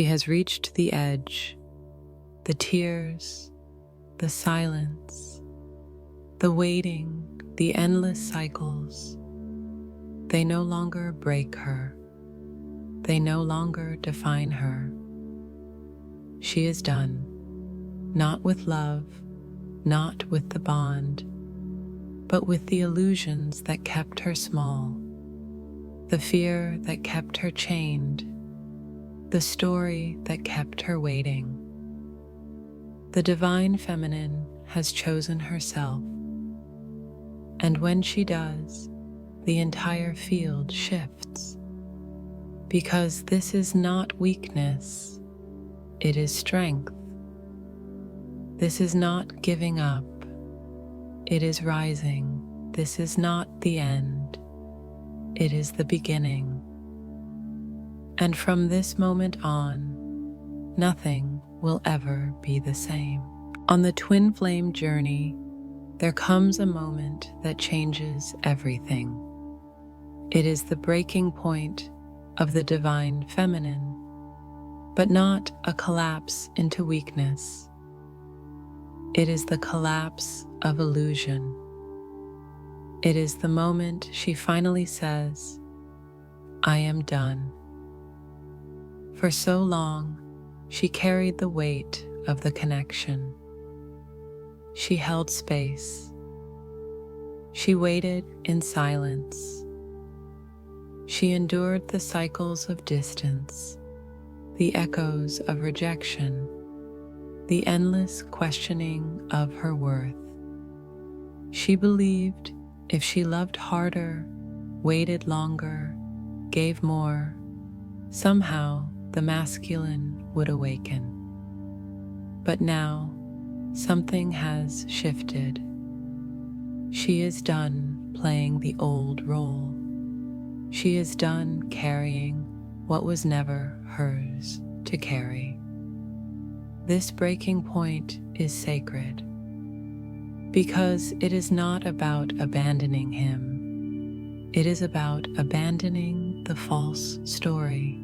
She has reached the edge. The tears, the silence, the waiting, the endless cycles, they no longer break her. They no longer define her. She is done, not with love, not with the bond, but with the illusions that kept her small, the fear that kept her chained, the story that kept her waiting. The divine feminine has chosen herself, and when she does, the entire field shifts. Because this is not weakness, it is strength. This is not giving up, it is rising. This is not the end, it is the beginning. And from this moment on, nothing will ever be the same. On the twin flame journey, there comes a moment that changes everything. It is the breaking point of the divine feminine, but not a collapse into weakness. It is the collapse of illusion. It is the moment she finally says, "I am done." For so long, she carried the weight of the connection. She held space. She waited in silence. She endured the cycles of distance, the echoes of rejection, the endless questioning of her worth. She believed if she loved harder, waited longer, gave more, somehow the masculine would awaken. But now, something has shifted. She is done playing the old role. She is done carrying what was never hers to carry. This breaking point is sacred because it is not about abandoning him. It is about abandoning the false story.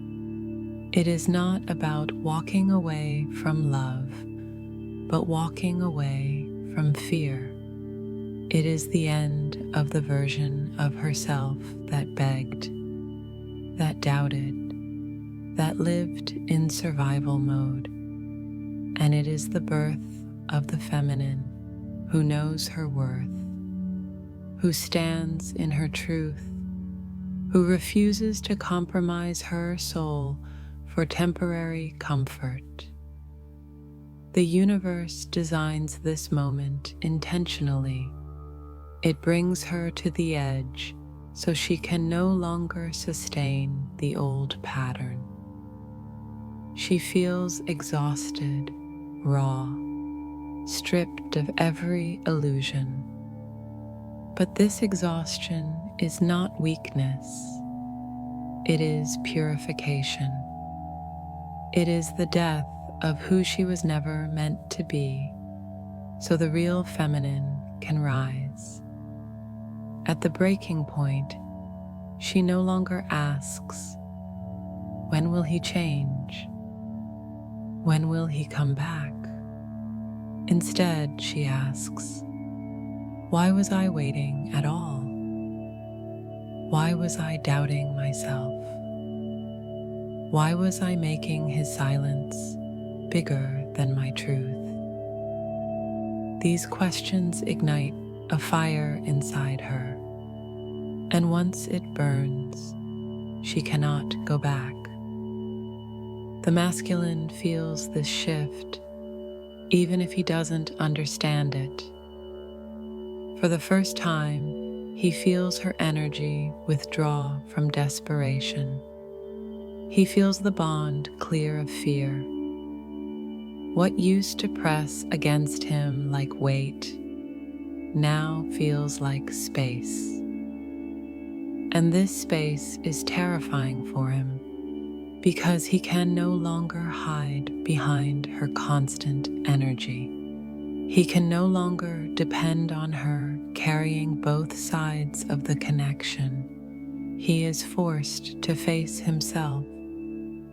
It is not about walking away from love, but walking away from fear. It is the end of the version of herself that begged, that doubted, that lived in survival mode. And it is the birth of the feminine who knows her worth, who stands in her truth, who refuses to compromise her soul for temporary comfort. The universe designs this moment intentionally. It brings her to the edge so she can no longer sustain the old pattern. She feels exhausted, raw, stripped of every illusion. But this exhaustion is not weakness. It is purification. It is the death of who she was never meant to be, so the real feminine can rise. At the breaking point, she no longer asks, "When will he change? When will he come back?" Instead, she asks, "Why was I waiting at all? Why was I doubting myself? Why was I making his silence bigger than my truth?" These questions ignite a fire inside her, and once it burns, she cannot go back. The masculine feels this shift, even if he doesn't understand it. For the first time, he feels her energy withdraw from desperation. He feels the bond clear of fear. What used to press against him like weight now feels like space. And this space is terrifying for him because he can no longer hide behind her constant energy. He can no longer depend on her carrying both sides of the connection. He is forced to face himself.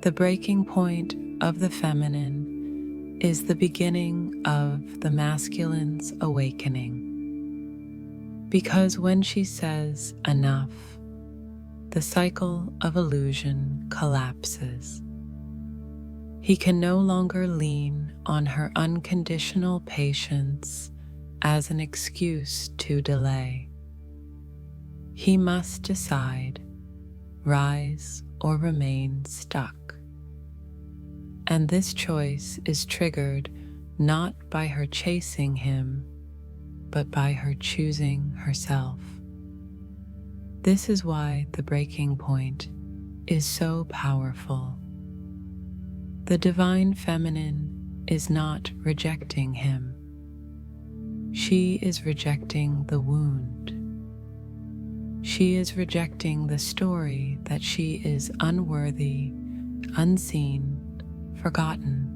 The breaking point of the feminine is the beginning of the masculine's awakening. Because when she says enough, the cycle of illusion collapses. He can no longer lean on her unconditional patience as an excuse to delay. He must decide, rise or remain stuck. And this choice is triggered not by her chasing him, but by her choosing herself. This is why the breaking point is so powerful. The divine feminine is not rejecting him. She is rejecting the wound. She is rejecting the story that she is unworthy, unseen, forgotten.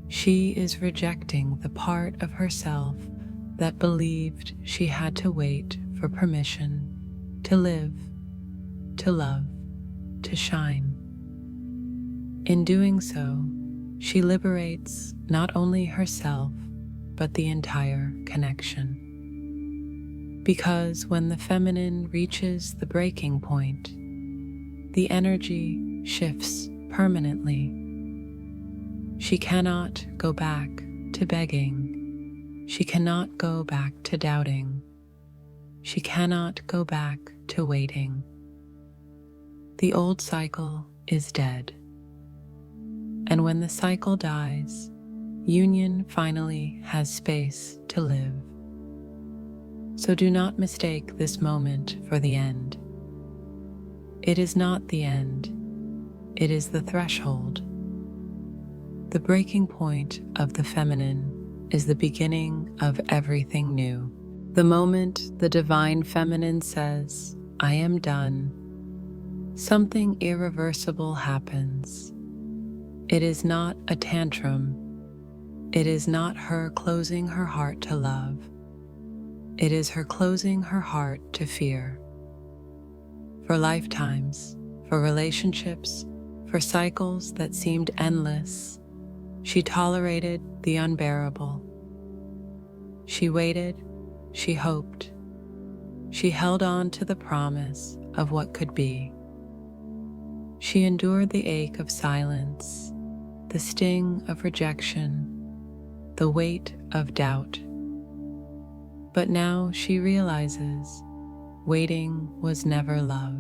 She is rejecting the part of herself that believed she had to wait for permission to live, to love, to shine. In doing so, she liberates not only herself, but the entire connection. Because when the feminine reaches the breaking point, the energy shifts permanently. She cannot go back to begging. She cannot go back to doubting. She cannot go back to waiting. The old cycle is dead. And when the cycle dies, union finally has space to live. So do not mistake this moment for the end. It is not the end. It is the threshold. The breaking point of the feminine is the beginning of everything new. The moment the divine feminine says, "I am done," something irreversible happens. It is not a tantrum. It is not her closing her heart to love. It is her closing her heart to fear. For lifetimes, for relationships, for cycles that seemed endless, she tolerated the unbearable. She waited, she hoped, she held on to the promise of what could be. She endured the ache of silence, the sting of rejection, the weight of doubt. But now she realizes waiting was never love.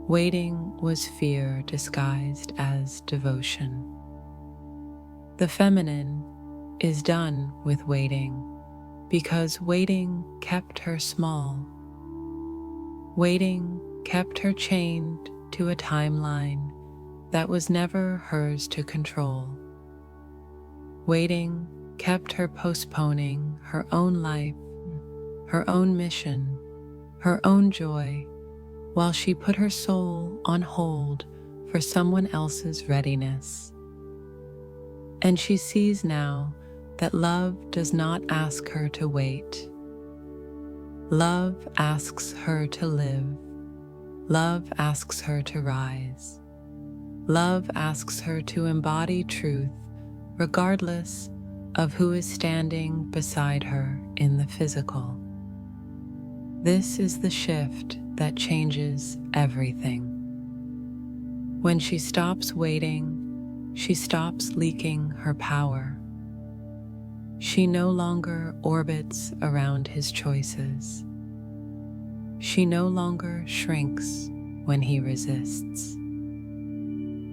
Waiting was fear disguised as devotion. The feminine is done with waiting because waiting kept her small. Waiting kept her chained to a timeline that was never hers to control. Waiting kept her postponing her own life, her own mission, her own joy, while she put her soul on hold for someone else's readiness. And she sees now that love does not ask her to wait. Love asks her to live. Love asks her to rise. Love asks her to embody truth regardless of who is standing beside her in the physical. This is the shift that changes everything. When she stops waiting, she stops leaking her power. She no longer orbits around his choices. She no longer shrinks when he resists.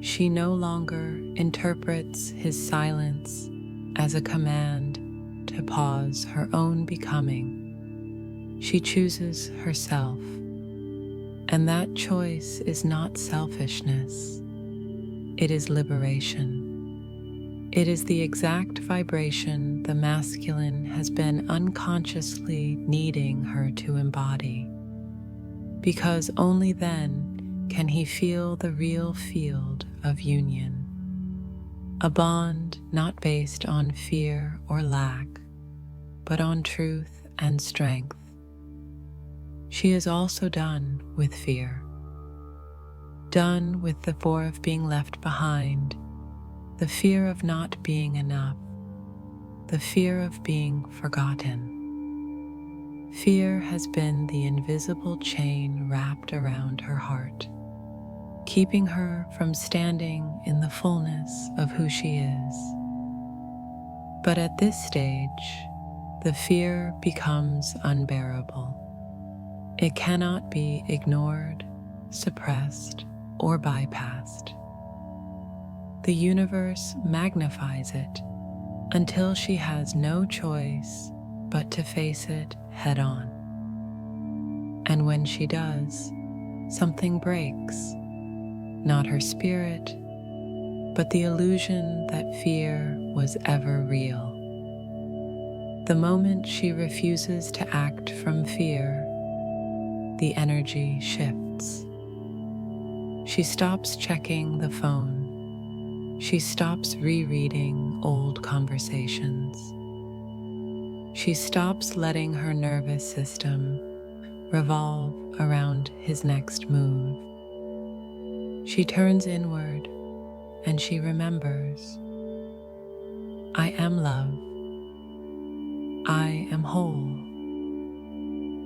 She no longer interprets his silence as a command to pause her own becoming. She chooses herself, and that choice is not selfishness. It is liberation. It is the exact vibration the masculine has been unconsciously needing her to embody, because only then can he feel the real field of union, a bond not based on fear or lack, but on truth and strength. She is also done with fear, done with the fear of being left behind, the fear of not being enough, the fear of being forgotten. Fear has been the invisible chain wrapped around her heart, keeping her from standing in the fullness of who she is. But at this stage, the fear becomes unbearable. It cannot be ignored, suppressed, or bypassed. The universe magnifies it until she has no choice but to face it head on. And when she does, something breaks, not her spirit, but the illusion that fear was ever real. The moment she refuses to act from fear, the energy shifts. She stops checking the phone. She stops rereading old conversations. She stops letting her nervous system revolve around his next move. She turns inward and she remembers, I am love. I am whole.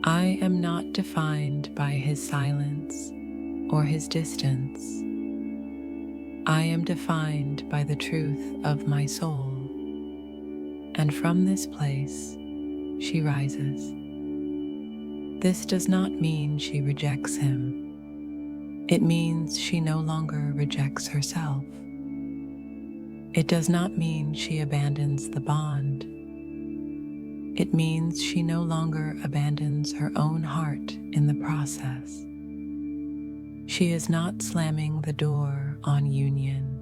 I am not defined by his silence or his distance. I am defined by the truth of my soul. And from this place, she rises. This does not mean she rejects him. It means she no longer rejects herself. It does not mean she abandons the bond. It means she no longer abandons her own heart in the process. She is not slamming the door on union.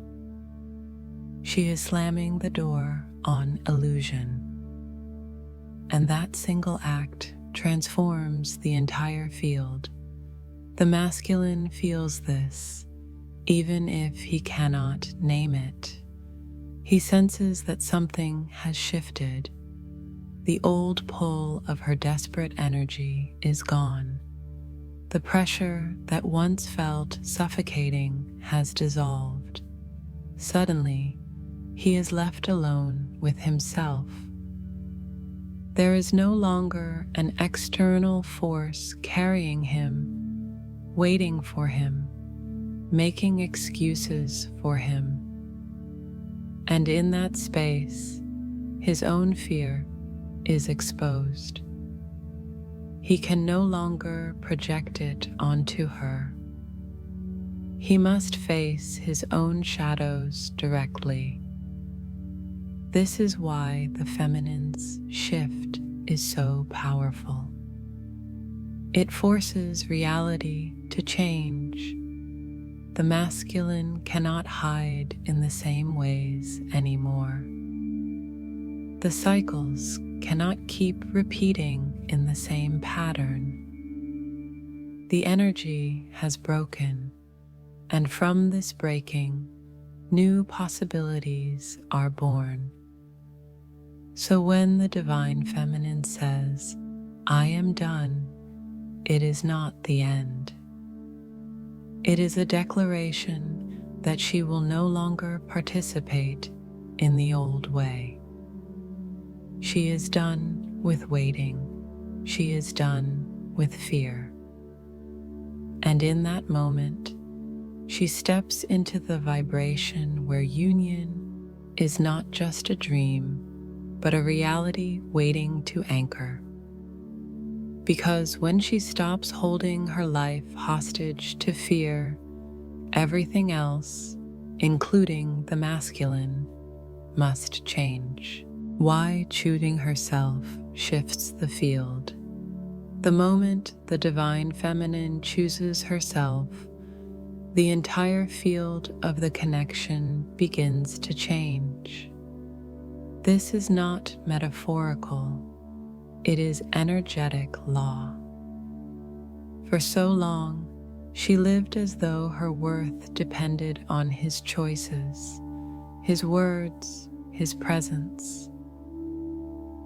She is slamming the door on illusion. And that single act transforms the entire field. The masculine feels this, even if he cannot name it. He senses that something has shifted. The old pull of her desperate energy is gone. The pressure that once felt suffocating has dissolved. Suddenly, he is left alone with himself. There is no longer an external force carrying him, waiting for him, making excuses for him. And in that space, his own fear is exposed. He can no longer project it onto her. He must face his own shadows directly. This is why the feminine's shift is so powerful. It forces reality to change. The masculine cannot hide in the same ways anymore. The cycles cannot keep repeating in the same pattern. The energy has broken, and from this breaking, new possibilities are born. So when the divine feminine says, I am done, it is not the end. It is a declaration that she will no longer participate in the old way. She is done with waiting. She is done with fear. And in that moment, she steps into the vibration where union is not just a dream, but a reality waiting to anchor. Because when she stops holding her life hostage to fear, everything else, including the masculine, must change. Why choosing herself shifts the field. The moment the divine feminine chooses herself, the entire field of the connection begins to change. This is not metaphorical. It is energetic law. For so long, she lived as though her worth depended on his choices, his words, his presence.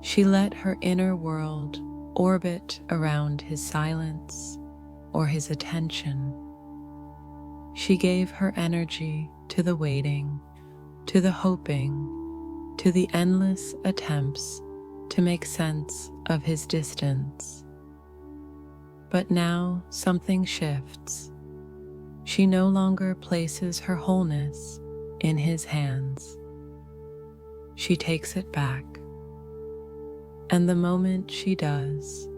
She let her inner world orbit around his silence or his attention. She gave her energy to the waiting, to the hoping, to the endless attempts to make sense of his distance. But now something shifts. She no longer places her wholeness in his hands. She takes it back. And the moment she does,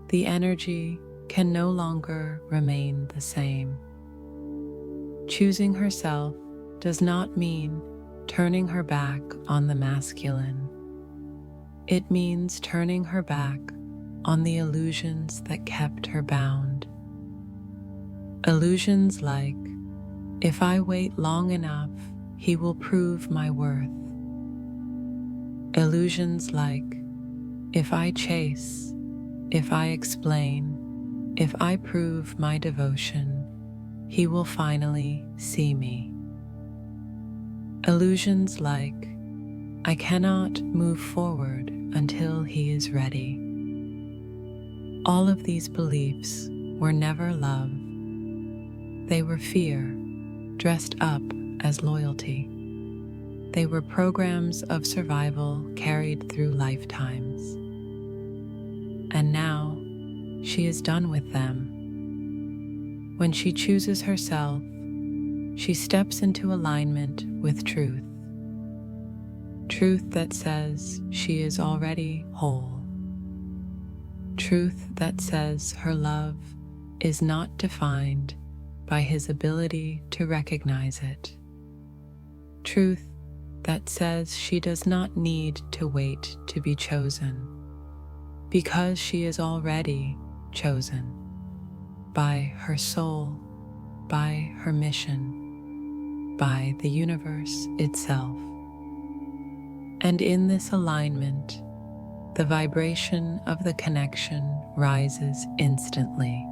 the energy can no longer remain the same. Choosing herself does not mean turning her back on the masculine. It means turning her back on the illusions that kept her bound. Illusions like, if I wait long enough, he will prove my worth. Illusions like, if I chase, if I explain, if I prove my devotion, he will finally see me. Illusions like, I cannot move forward until he is ready. All of these beliefs were never love. They were fear, dressed up as loyalty. They were programs of survival carried through lifetimes. And now, she is done with them. When she chooses herself, she steps into alignment with truth. Truth that says she is already whole. Truth that says her love is not defined by his ability to recognize it. Truth that says she does not need to wait to be chosen, because she is already chosen by her soul, by her mission, by the universe itself. And in this alignment, the vibration of the connection rises instantly.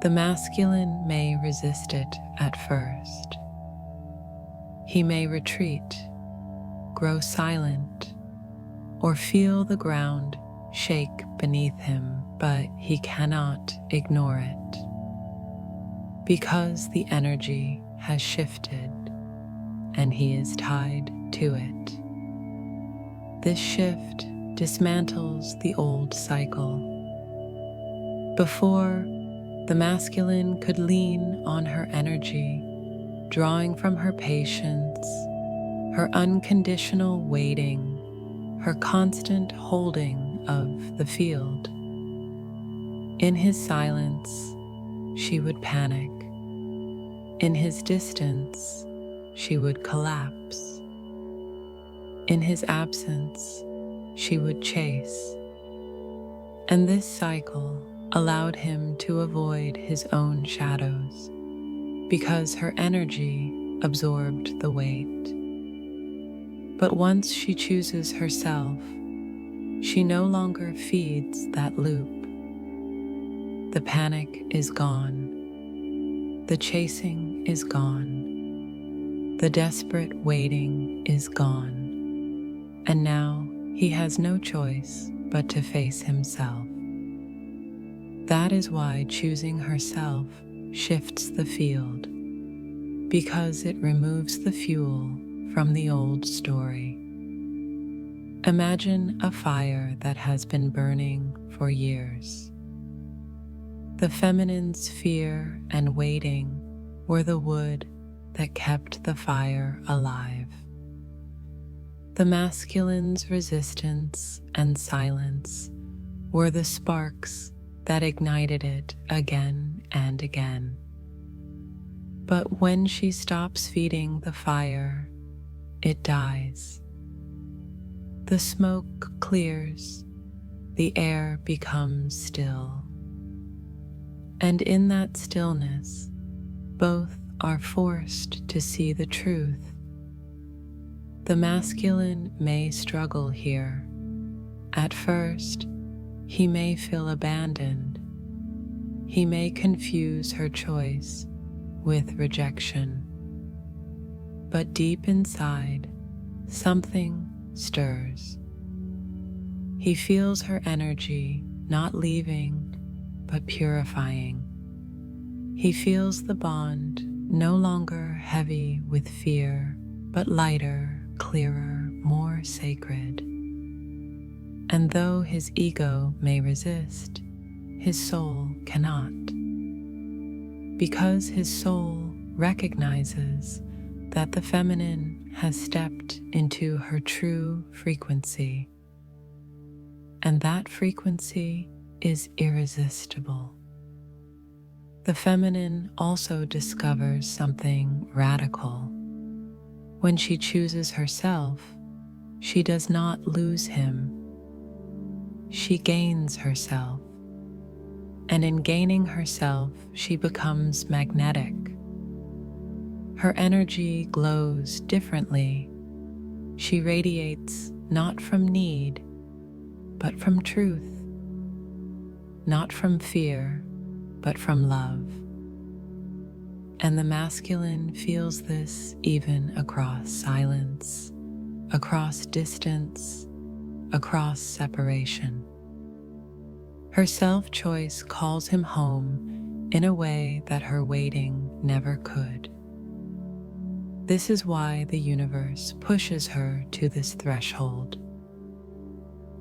The masculine may resist it at first. He may retreat, grow silent, or feel the ground shake beneath him, but he cannot ignore it, because the energy has shifted and he is tied to it. This shift dismantles the old cycle. Before, the masculine could lean on her energy, drawing from her patience, her unconditional waiting, her constant holding of the field. In his silence, she would panic. In his distance, she would collapse. In his absence, she would chase. And this cycle allowed him to avoid his own shadows, because her energy absorbed the weight. But once she chooses herself, she no longer feeds that loop. The panic is gone. The chasing is gone. The desperate waiting is gone. And now he has no choice but to face himself. That is why choosing herself shifts the field, because it removes the fuel from the old story. Imagine a fire that has been burning for years. The feminine's fear and waiting were the wood that kept the fire alive. The masculine's resistance and silence were the sparks that ignited it again and again. But when she stops feeding the fire, it dies. The smoke clears, the air becomes still. And in that stillness, both are forced to see the truth. The masculine may struggle here. At first, he may feel abandoned. He may confuse her choice with rejection. But deep inside, something stirs. He feels her energy not leaving, but purifying. He feels the bond no longer heavy with fear, but lighter, clearer, more sacred. And though his ego may resist, his soul cannot. Because his soul recognizes that the feminine has stepped into her true frequency, and that frequency is irresistible. The feminine also discovers something radical. When she chooses herself, she does not lose him. She gains herself, and in gaining herself, she becomes magnetic. Her energy glows differently. She radiates not from need, but from truth, not from fear, but from love. And the masculine feels this even across silence, across distance, across separation. Her self-choice calls him home in a way that her waiting never could. This is why the universe pushes her to this threshold.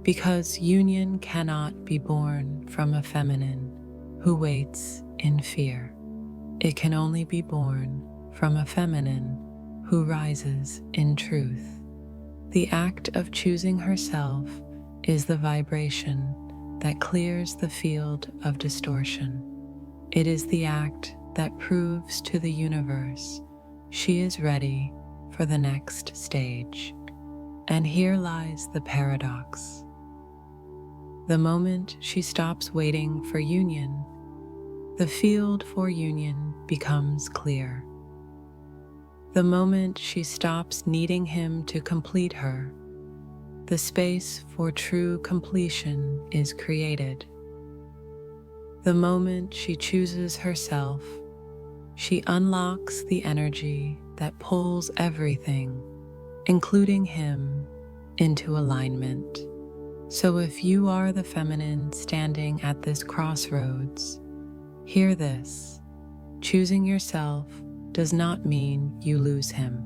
Because union cannot be born from a feminine who waits in fear. It can only be born from a feminine who rises in truth. The act of choosing herself is the vibration that clears the field of distortion. It is the act that proves to the universe she is ready for the next stage. And here lies the paradox. The moment she stops waiting for union, the field for union becomes clear. The moment she stops needing him to complete her, the space for true completion is created. The moment she chooses herself, she unlocks the energy that pulls everything, including him, into alignment. So if you are the feminine standing at this crossroads, hear this. Choosing yourself does not mean you lose him.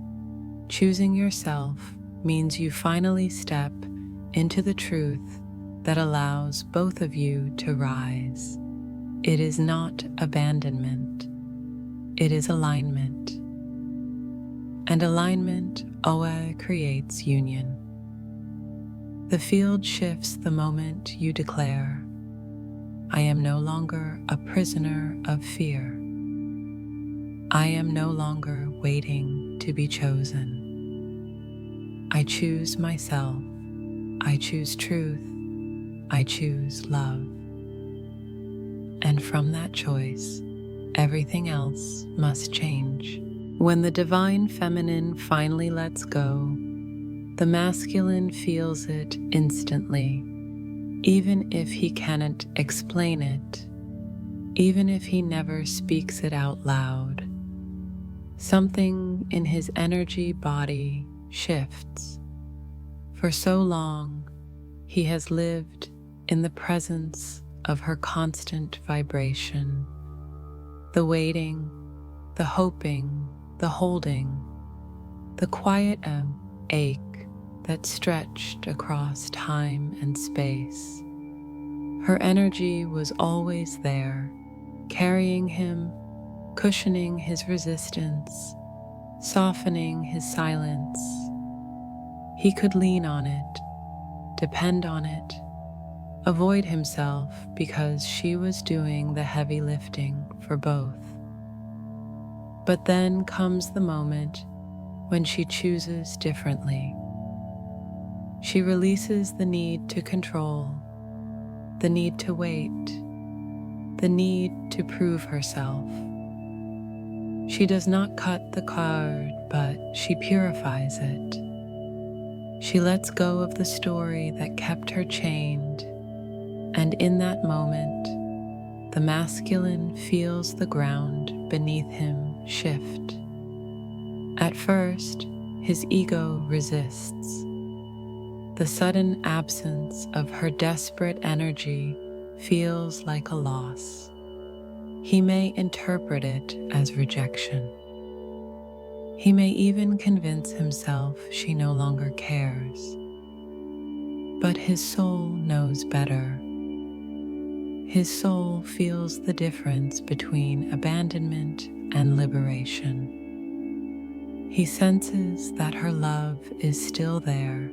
Choosing yourself means you finally step into the truth that allows both of you to rise. It is not abandonment. It is alignment. And alignment always creates union. The field shifts the moment you declare, I am no longer a prisoner of fear. I am no longer waiting to be chosen. I choose myself. I choose truth. I choose love. And from that choice, everything else must change. When the divine feminine finally lets go, the masculine feels it instantly, even if he cannot explain it, even if he never speaks it out loud. Something in his energy body shifts. For so long, he has lived in the presence of her constant vibration, the waiting, the hoping, the holding, the quiet ache that stretched across time and space. Her energy was always there, carrying him, cushioning his resistance, softening his silence. He could lean on it, depend on it, avoid himself because she was doing the heavy lifting for both. But then comes the moment when she chooses differently. She releases the need to control, the need to wait, the need to prove herself. She does not cut the cord, but she purifies it. She lets go of the story that kept her chained, and in that moment, the masculine feels the ground beneath him shift. At first, his ego resists. The sudden absence of her desperate energy feels like a loss. He may interpret it as rejection. He may even convince himself she no longer cares, but his soul knows better. His soul feels the difference between abandonment and liberation. He senses that her love is still there,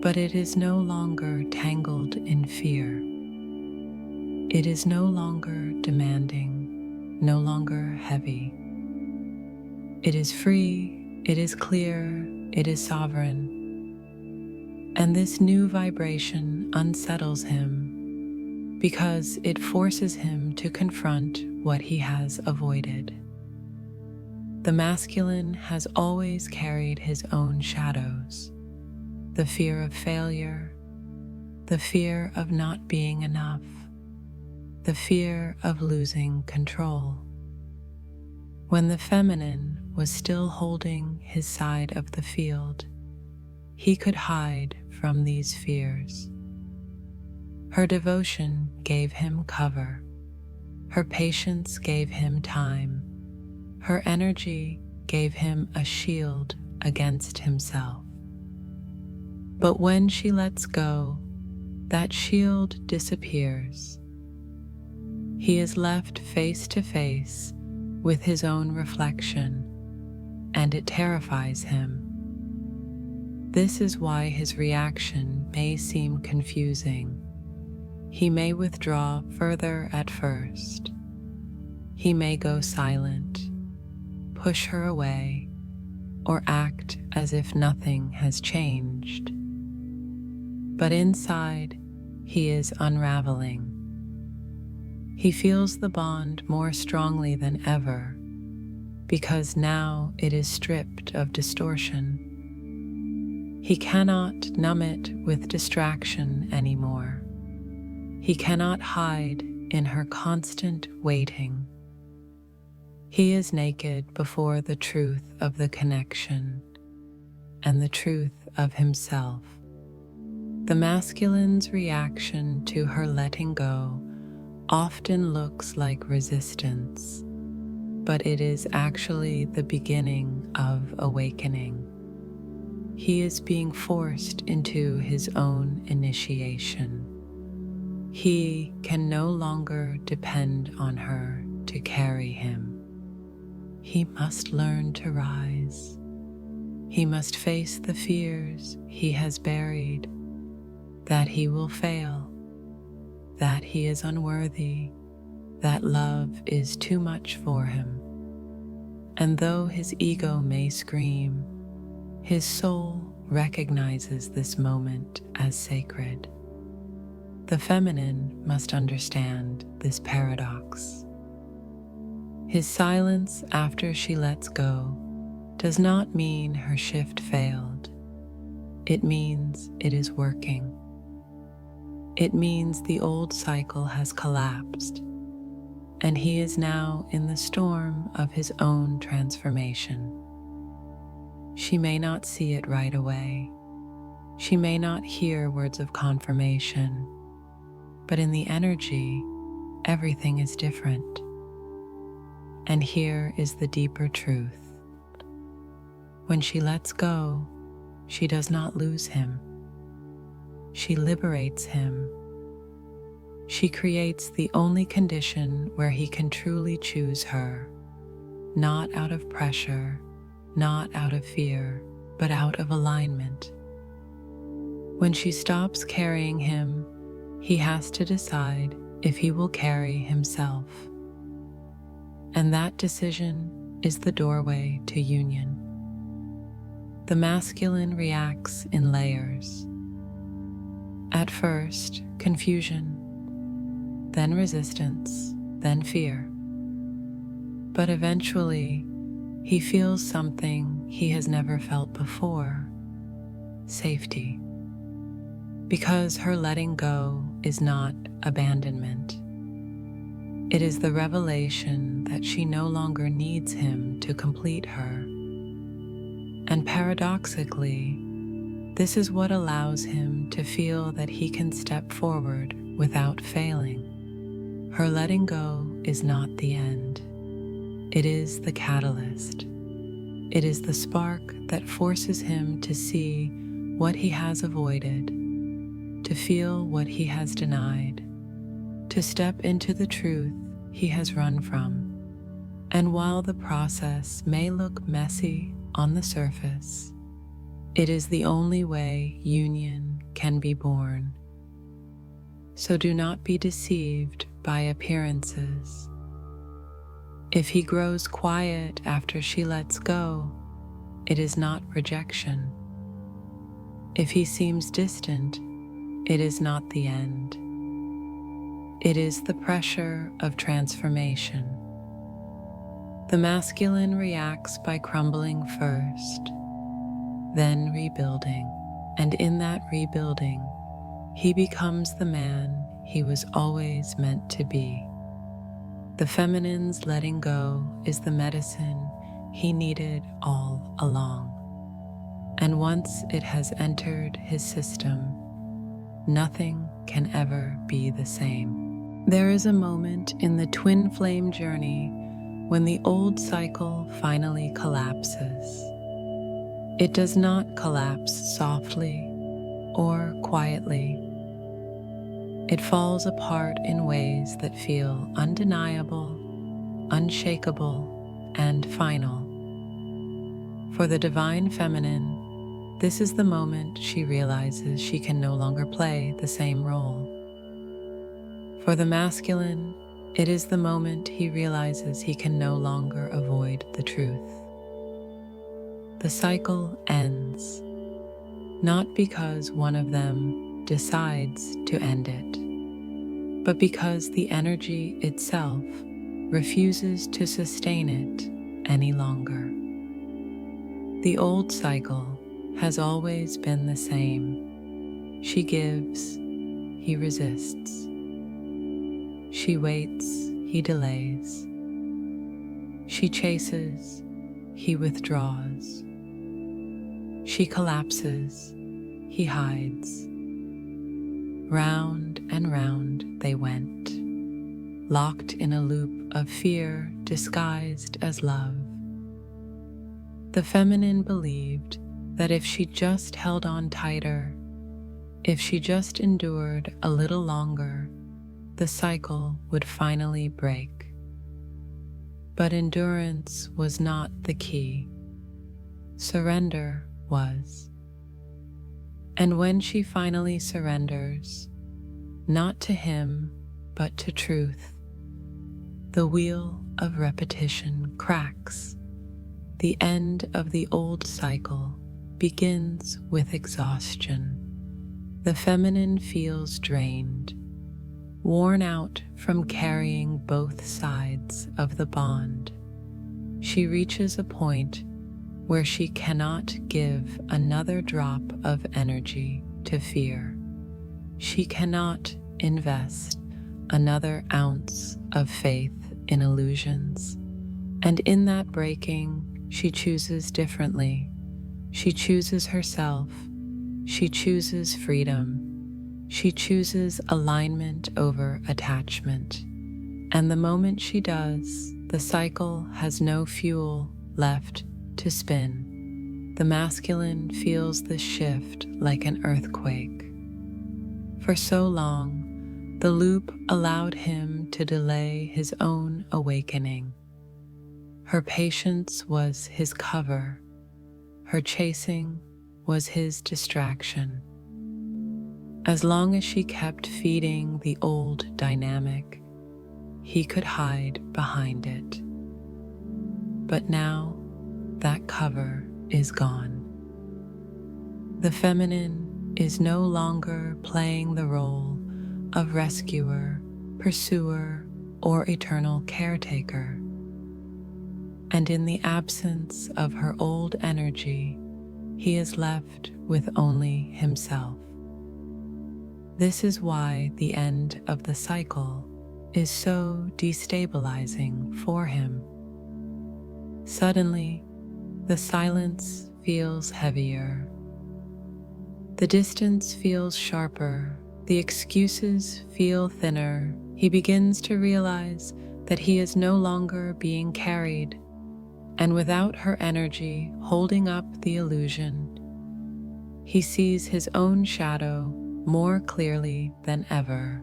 but it is no longer tangled in fear. It is no longer demanding, no longer heavy. It is free, it is clear, it is sovereign. And this new vibration unsettles him because it forces him to confront what he has avoided. The masculine has always carried his own shadows, the fear of failure, the fear of not being enough, the fear of losing control. When the feminine was still holding his side of the field, he could hide from these fears. Her devotion gave him cover. Her patience gave him time. Her energy gave him a shield against himself. But when she lets go, that shield disappears. He is left face to face with his own reflection, and it terrifies him. This is why his reaction may seem confusing. He may withdraw further at first. He may go silent, push her away, or act as if nothing has changed. But inside, he is unraveling. He feels the bond more strongly than ever, because now it is stripped of distortion. He cannot numb it with distraction anymore. He cannot hide in her constant waiting. He is naked before the truth of the connection and the truth of himself. The masculine's reaction to her letting go often looks like resistance, but it is actually the beginning of awakening. He is being forced into his own initiation. He can no longer depend on her to carry him. He must learn to rise. He must face the fears he has buried, that he will fail, that he is unworthy, that love is too much for him. And though his ego may scream, his soul recognizes this moment as sacred. The feminine must understand this paradox. His silence after she lets go does not mean her shift failed. It means it is working. It means the old cycle has collapsed, and he is now in the storm of his own transformation. She may not see it right away. She may not hear words of confirmation, but in the energy, everything is different. And here is the deeper truth. When she lets go, she does not lose him. She liberates him. She creates the only condition where he can truly choose her, not out of pressure, not out of fear, but out of alignment. When she stops carrying him, he has to decide if he will carry himself. And that decision is the doorway to union. The masculine reacts in layers. At first, confusion, then resistance, then fear. But eventually, he feels something he has never felt before: safety. Because her letting go is not abandonment. It is the revelation that she no longer needs him to complete her. And paradoxically, this is what allows him to feel that he can step forward without failing. Her letting go is not the end. It is the catalyst. It is the spark that forces him to see what he has avoided, to feel what he has denied, to step into the truth he has run from. And while the process may look messy on the surface, it is the only way union can be born. So do not be deceived by appearances. If he grows quiet after she lets go, it is not rejection. If he seems distant, it is not the end. It is the pressure of transformation. The masculine reacts by crumbling first, then rebuilding, and in that rebuilding, he becomes the man he was always meant to be. The feminine's letting go is the medicine he needed all along. And once it has entered his system, nothing can ever be the same. There is a moment in the twin flame journey when the old cycle finally collapses. It does not collapse softly or quietly. It falls apart in ways that feel undeniable, unshakable, and final. For the divine feminine, this is the moment she realizes she can no longer play the same role. For the masculine, it is the moment he realizes he can no longer avoid the truth. The cycle ends, not because one of them decides to end it, but because the energy itself refuses to sustain it any longer. The old cycle has always been the same. She gives, he resists. She waits, he delays. She chases, he withdraws. She collapses, he hides. Round and round they went, locked in a loop of fear disguised as love. The feminine believed that if she just held on tighter, if she just endured a little longer, the cycle would finally break. But endurance was not the key. Surrender was. And when she finally surrenders, not to him, but to truth, the wheel of repetition cracks. The end of the old cycle begins with exhaustion. The feminine feels drained, worn out from carrying both sides of the bond. She reaches a point where she cannot give another drop of energy to fear. She cannot invest another ounce of faith in illusions. And in that breaking, she chooses differently. She chooses herself. She chooses freedom. She chooses alignment over attachment. And the moment she does, the cycle has no fuel left to spin. The masculine feels this shift like an earthquake. For so long, the loop allowed him to delay his own awakening. Her patience was his cover. Her chasing was his distraction. As long as she kept feeding the old dynamic, he could hide behind it. But now, that cover is gone. The feminine is no longer playing the role of rescuer, pursuer, or eternal caretaker. And in the absence of her old energy, he is left with only himself. This is why the end of the cycle is so destabilizing for him. Suddenly, the silence feels heavier. The distance feels sharper. The excuses feel thinner. He begins to realize that he is no longer being carried. and without her energy holding up the illusion, he sees his own shadow more clearly than ever.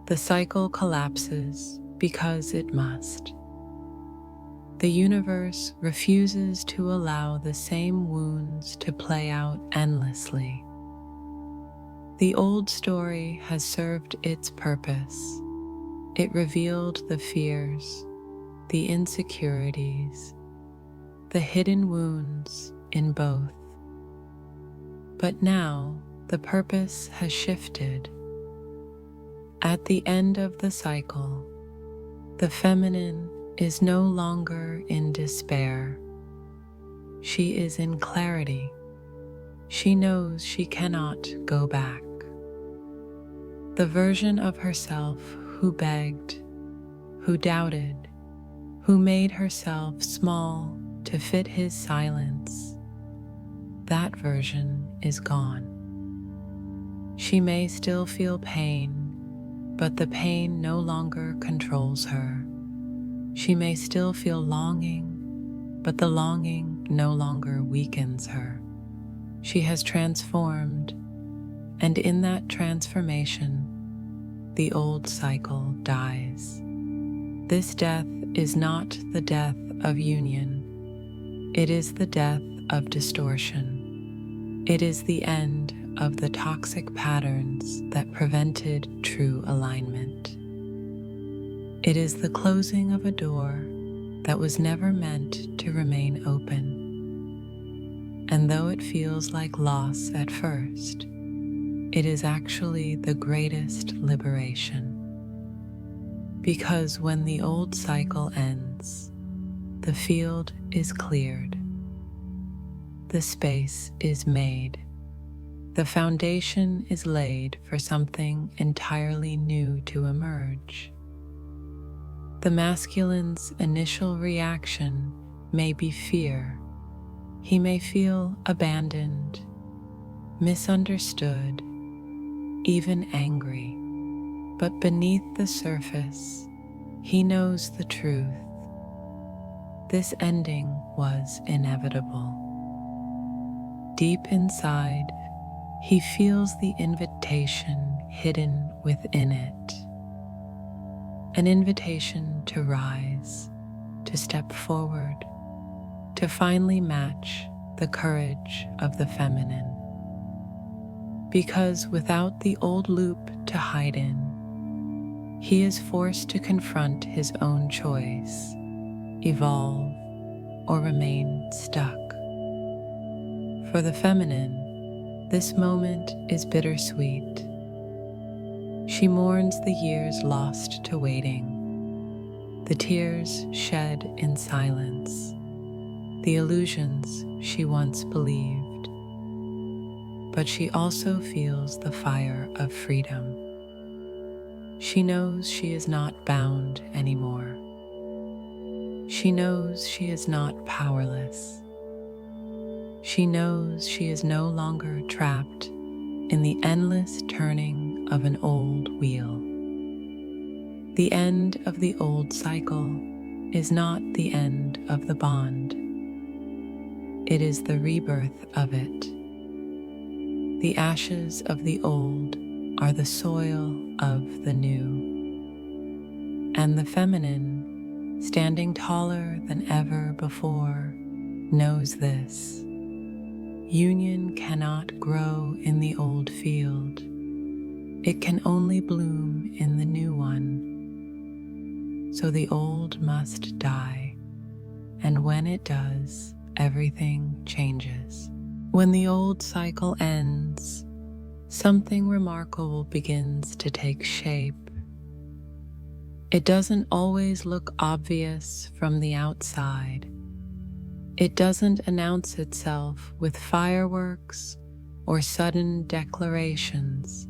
The cycle collapses because it must. The universe refuses to allow the same wounds to play out endlessly. The old story has served its purpose. It revealed the fears, the insecurities, the hidden wounds in both. But now the purpose has shifted. At the end of the cycle, the feminine is no longer in despair. She is in clarity. She knows she cannot go back. The version of herself who begged, who doubted, who made herself small to fit his silence, that version is gone. She may still feel pain, but the pain no longer controls her. She may still feel longing, but the longing no longer weakens her. She has transformed, and in that transformation, the old cycle dies. This death is not the death of union. It is the death of distortion. It is the end of the toxic patterns that prevented true alignment. It is the closing of a door that was never meant to remain open. And though it feels like loss at first, it is actually the greatest liberation. Because when the old cycle ends, the field is cleared. The space is made. The foundation is laid for something entirely new to emerge. The masculine's initial reaction may be fear. He may feel abandoned, misunderstood, even angry. But beneath the surface, he knows the truth. This ending was inevitable. Deep inside, he feels the invitation hidden within it. An invitation to rise, to step forward, to finally match the courage of the feminine. Because without the old loop to hide in, he is forced to confront his own choice, evolve, or remain stuck. For the feminine, this moment is bittersweet. She mourns the years lost to waiting, the tears shed in silence, the illusions she once believed. But she also feels the fire of freedom. She knows she is not bound anymore. She knows she is not powerless. She knows she is no longer trapped in the endless turning of an old wheel. The end of the old cycle is not the end of the bond. It is the rebirth of it. The ashes of the old are the soil of the new. And the feminine, standing taller than ever before, knows this. Union cannot grow in the old field. It can only bloom in the new one. So the old must die, and when it does, everything changes. When the old cycle ends, something remarkable begins to take shape. It doesn't always look obvious from the outside. It doesn't announce itself with fireworks or sudden declarations.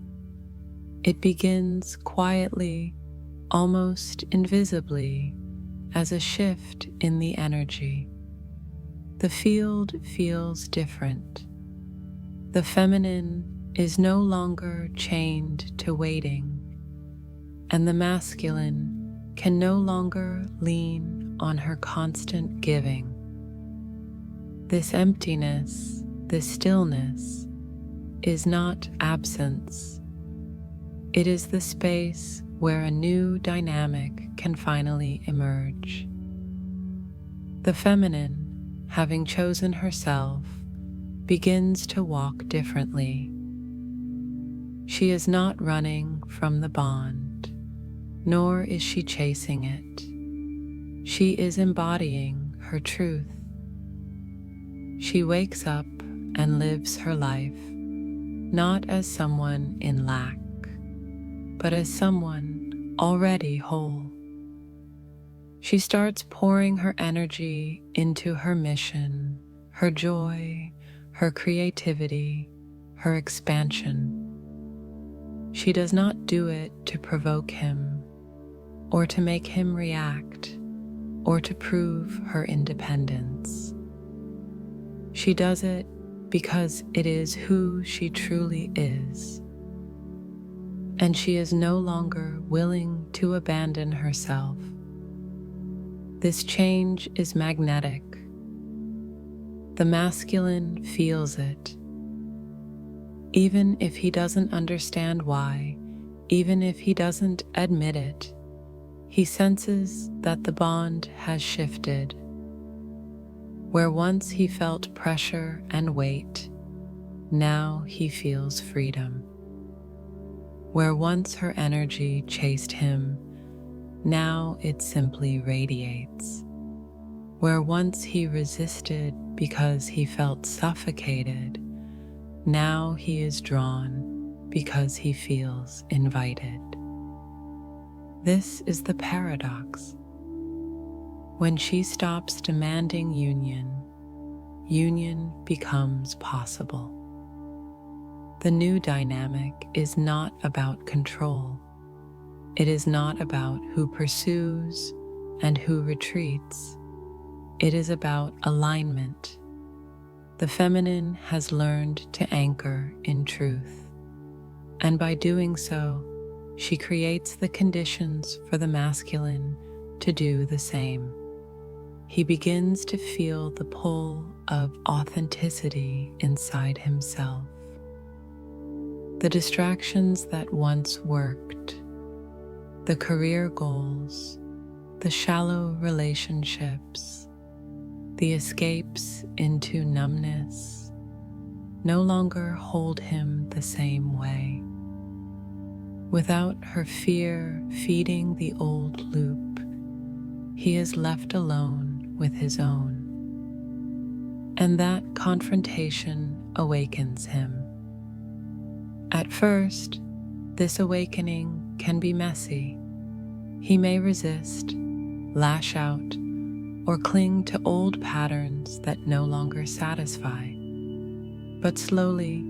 It begins quietly, almost invisibly, as a shift in the energy. The field feels different. The feminine is no longer chained to waiting, and the masculine can no longer lean on her constant giving. This emptiness, this stillness, is not absence. It is the space where a new dynamic can finally emerge. The feminine, having chosen herself, begins to walk differently. She is not running from the bond, nor is she chasing it. She is embodying her truth. She wakes up and lives her life, not as someone in lack, but as someone already whole. She starts pouring her energy into her mission, her joy, her creativity, her expansion. She does not do it to provoke him, or to make him react, or to prove her independence. She does it because it is who she truly is, and she is no longer willing to abandon herself. This change is magnetic. The masculine feels it. Even if he doesn't understand why, even if he doesn't admit it, he senses that the bond has shifted. Where once he felt pressure and weight, now he feels freedom. Where once her energy chased him, now it simply radiates. Where once he resisted because he felt suffocated, now he is drawn because he feels invited. This is the paradox. When she stops demanding union, union becomes possible. The new dynamic is not about control. It is not about who pursues and who retreats. It is about alignment. The feminine has learned to anchor in truth, and by doing so, she creates the conditions for the masculine to do the same. He begins to feel the pull of authenticity inside himself. The distractions that once worked, the career goals, the shallow relationships, the escapes into numbness, no longer hold him the same way. Without her fear feeding the old loop, he is left alone with his own. And that confrontation awakens him. At first, this awakening can be messy. He may resist, lash out, or cling to old patterns that no longer satisfy. But slowly,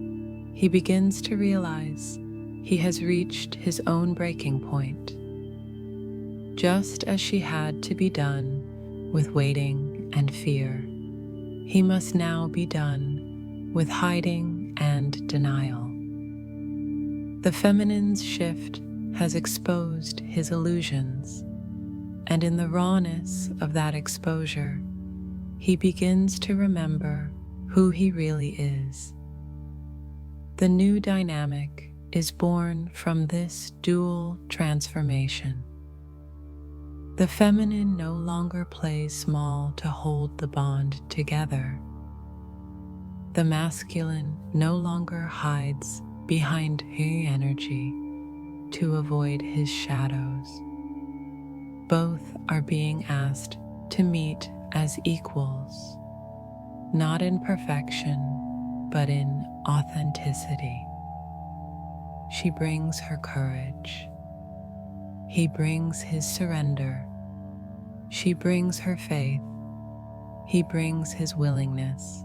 he begins to realize he has reached his own breaking point. Just as she had to be done with waiting and fear, he must now be done with hiding and denial. The feminine's shift has exposed his illusions, and in the rawness of that exposure, he begins to remember who he really is. The new dynamic is born from this dual transformation. The feminine no longer plays small to hold the bond together. The masculine no longer hides behind her energy to avoid his shadows. Both are being asked to meet as equals, not in perfection, but in authenticity. She brings her courage. He brings his surrender. She brings her faith. He brings his willingness.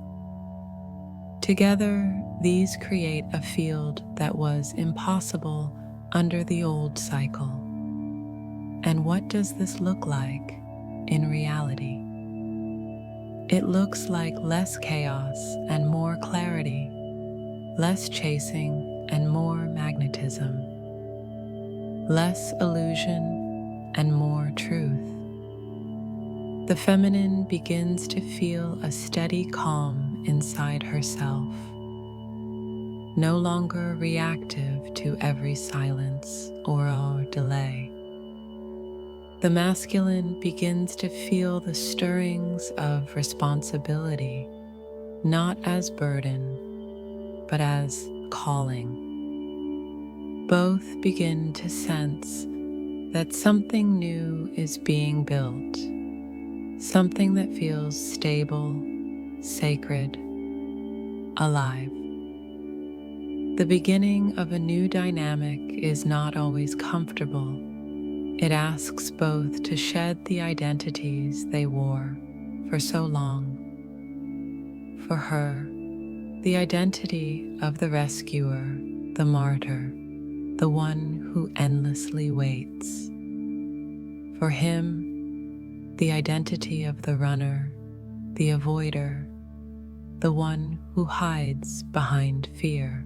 Together, these create a field that was impossible under the old cycle. And what does this look like in reality? It looks like less chaos and more clarity, less chasing and more magnetism, less illusion and more truth. The feminine begins to feel a steady calm inside herself, no longer reactive to every silence or delay. The masculine begins to feel the stirrings of responsibility, not as burden, but as calling. Both begin to sense that something new is being built, something that feels stable, sacred, alive. The beginning of a new dynamic is not always comfortable. It asks both to shed the identities they wore for so long. For her, the identity of the rescuer, the martyr, the one who endlessly waits. For him, the identity of the runner, the avoider, the one who hides behind fear.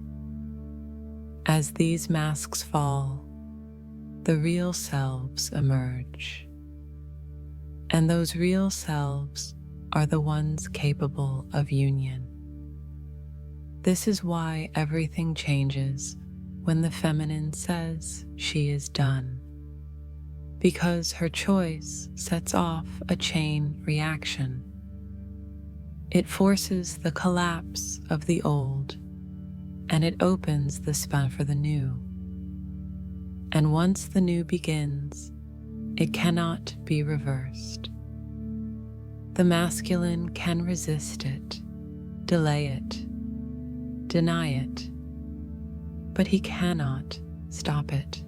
As these masks fall, the real selves emerge. And those real selves are the ones capable of union. This is why everything changes when the feminine says she is done, because her choice sets off a chain reaction. It forces the collapse of the old, and it opens the space for the new. And once the new begins, it cannot be reversed. The masculine can resist it, delay it, deny it, but he cannot stop it,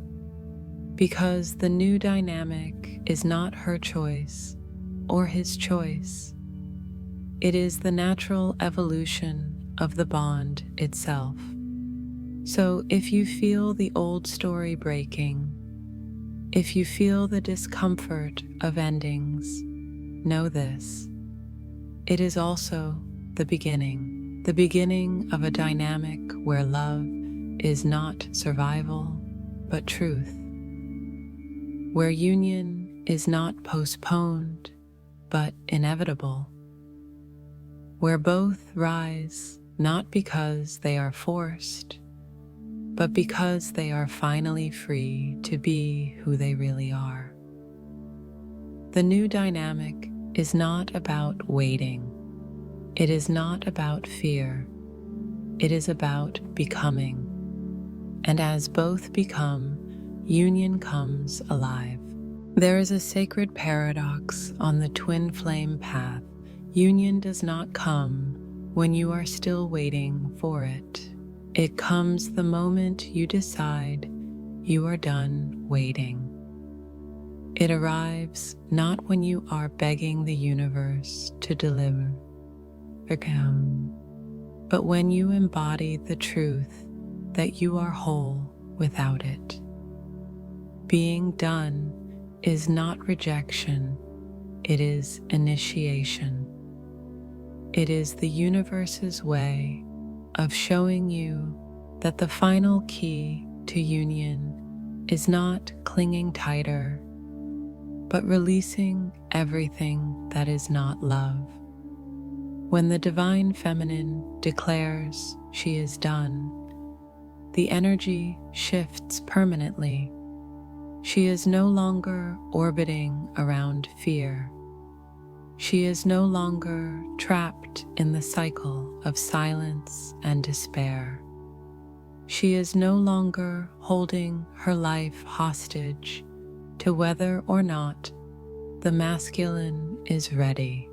because the new dynamic is not her choice or his choice. It is the natural evolution of the bond itself. So if you feel the old story breaking, if you feel the discomfort of endings, know this: it is also the beginning of a dynamic where love is not survival, but truth, where union is not postponed, but inevitable, where both rise not because they are forced, but because they are finally free to be who they really are. The new dynamic is not about waiting. It is not about fear. It is about becoming. And as both become, union comes alive. There is a sacred paradox on the twin flame path. Union does not come when you are still waiting for it. It comes the moment you decide you are done waiting. It arrives not when you are begging the universe to deliver, but when you embody the truth that you are whole without it. Being done is not rejection, it is initiation. It is the universe's way of showing you that the final key to union is not clinging tighter, but releasing everything that is not love. When the divine feminine declares she is done, the energy shifts permanently. She is no longer orbiting around fear. She is no longer trapped in the cycle of silence and despair. She is no longer holding her life hostage to whether or not the masculine is ready.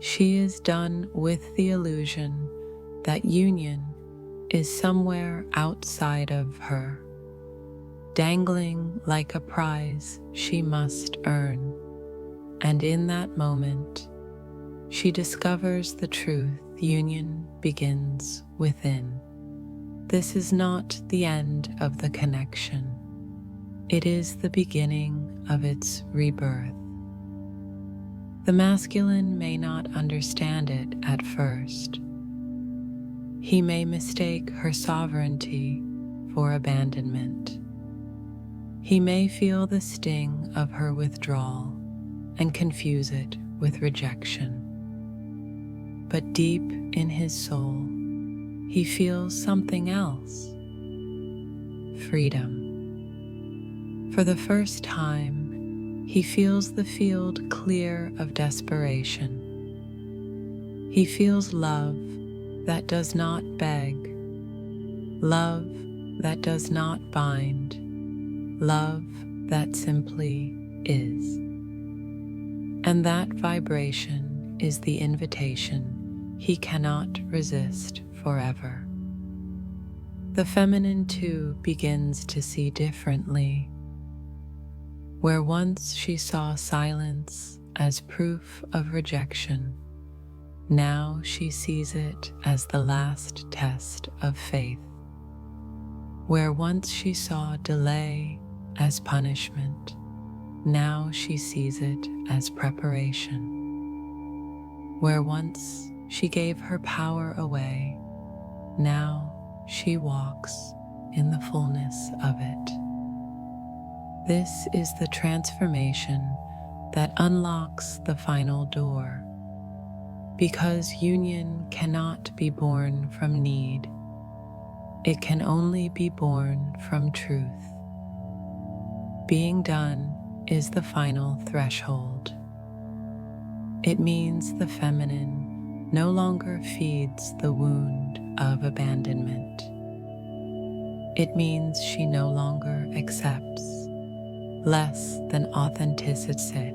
She is done with the illusion that union is somewhere outside of her, dangling like a prize she must earn. And in that moment, she discovers the truth: union begins within. This is not the end of the connection. It is the beginning of its rebirth. The masculine may not understand it at first. He may mistake her sovereignty for abandonment. He may feel the sting of her withdrawal and confuse it with rejection. But deep in his soul, he feels something else: freedom. For the first time, he feels the field clear of desperation. He feels love that does not beg, love that does not bind, love that simply is. And that vibration is the invitation he cannot resist forever. The feminine too begins to see differently. Where once she saw silence as proof of rejection, now she sees it as the last test of faith. Where once she saw delay as punishment, now she sees it as preparation. Where once she gave her power away, now she walks in the fullness of it. This is the transformation that unlocks the final door, because union cannot be born from need. It can only be born from truth. Being done is the final threshold. It means the feminine no longer feeds the wound of abandonment. It means she no longer accepts less than authenticity.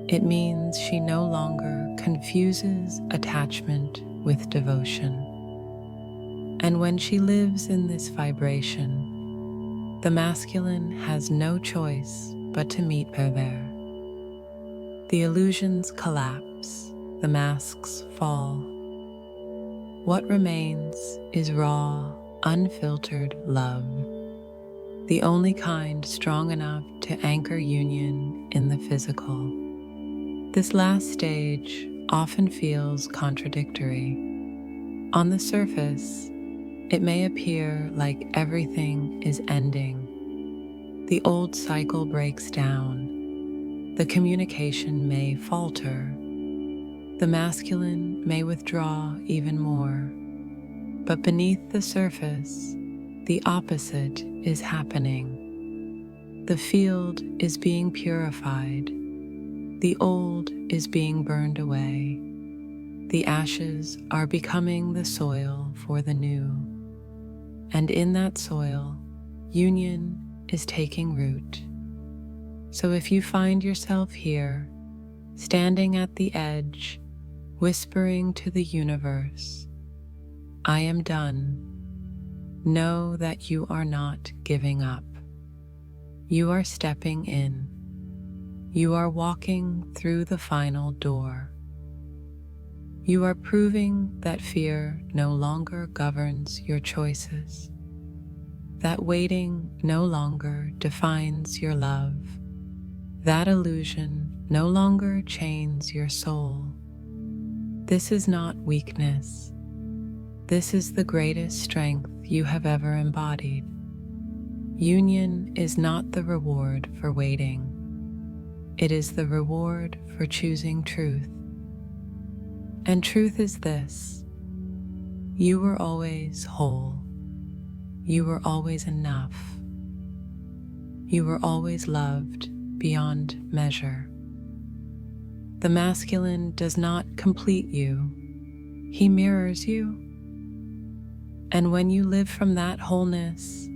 It means she no longer confuses attachment with devotion. And when she lives in this vibration, the masculine has no choice but to meet her there. The illusions collapse, the masks fall. What remains is raw, unfiltered love, the only kind strong enough to anchor union in the physical. This last stage often feels contradictory. On the surface, it may appear like everything is ending. The old cycle breaks down. The communication may falter. The masculine may withdraw even more. But beneath the surface, the opposite is happening. The field is being purified. The old is being burned away. The ashes are becoming the soil for the new. And in that soil, union is taking root. So if you find yourself here, standing at the edge, whispering to the universe, "I am done," know that you are not giving up. You are stepping in. You are walking through the final door. You are proving that fear no longer governs your choices, that waiting no longer defines your love, that illusion no longer chains your soul. This is not weakness. This is the greatest strength you have ever embodied. Union is not the reward for waiting. It is the reward for choosing truth. And truth is this: you were always whole. You were always enough. You were always loved beyond measure. The masculine does not complete you. He mirrors you. And when you live from that wholeness,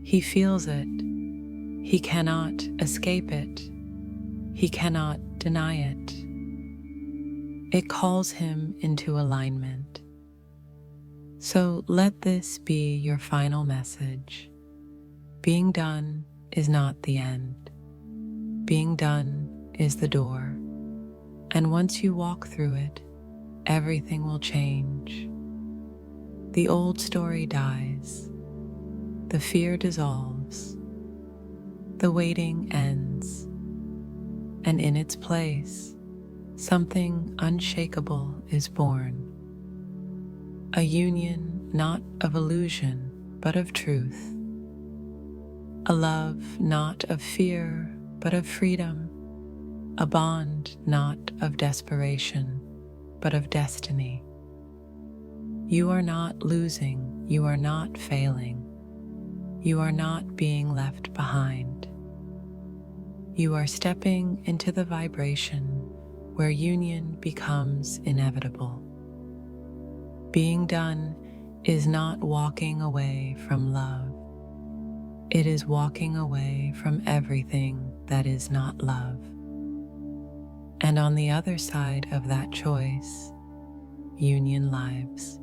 he feels it. He cannot escape it. He cannot deny it. It calls him into alignment. So let this be your final message. Being done is not the end. Being done is the door. And once you walk through it, everything will change. The old story dies. The fear dissolves. The waiting ends. And in its place, something unshakable is born. A union not of illusion, but of truth. A love not of fear, but of freedom. a bond not of desperation, but of destiny. You are not losing, you are not failing, you are not being left behind. You are stepping into the vibration where union becomes inevitable. Being done is not walking away from love. It is walking away from everything that is not love. And on the other side of that choice, union lives.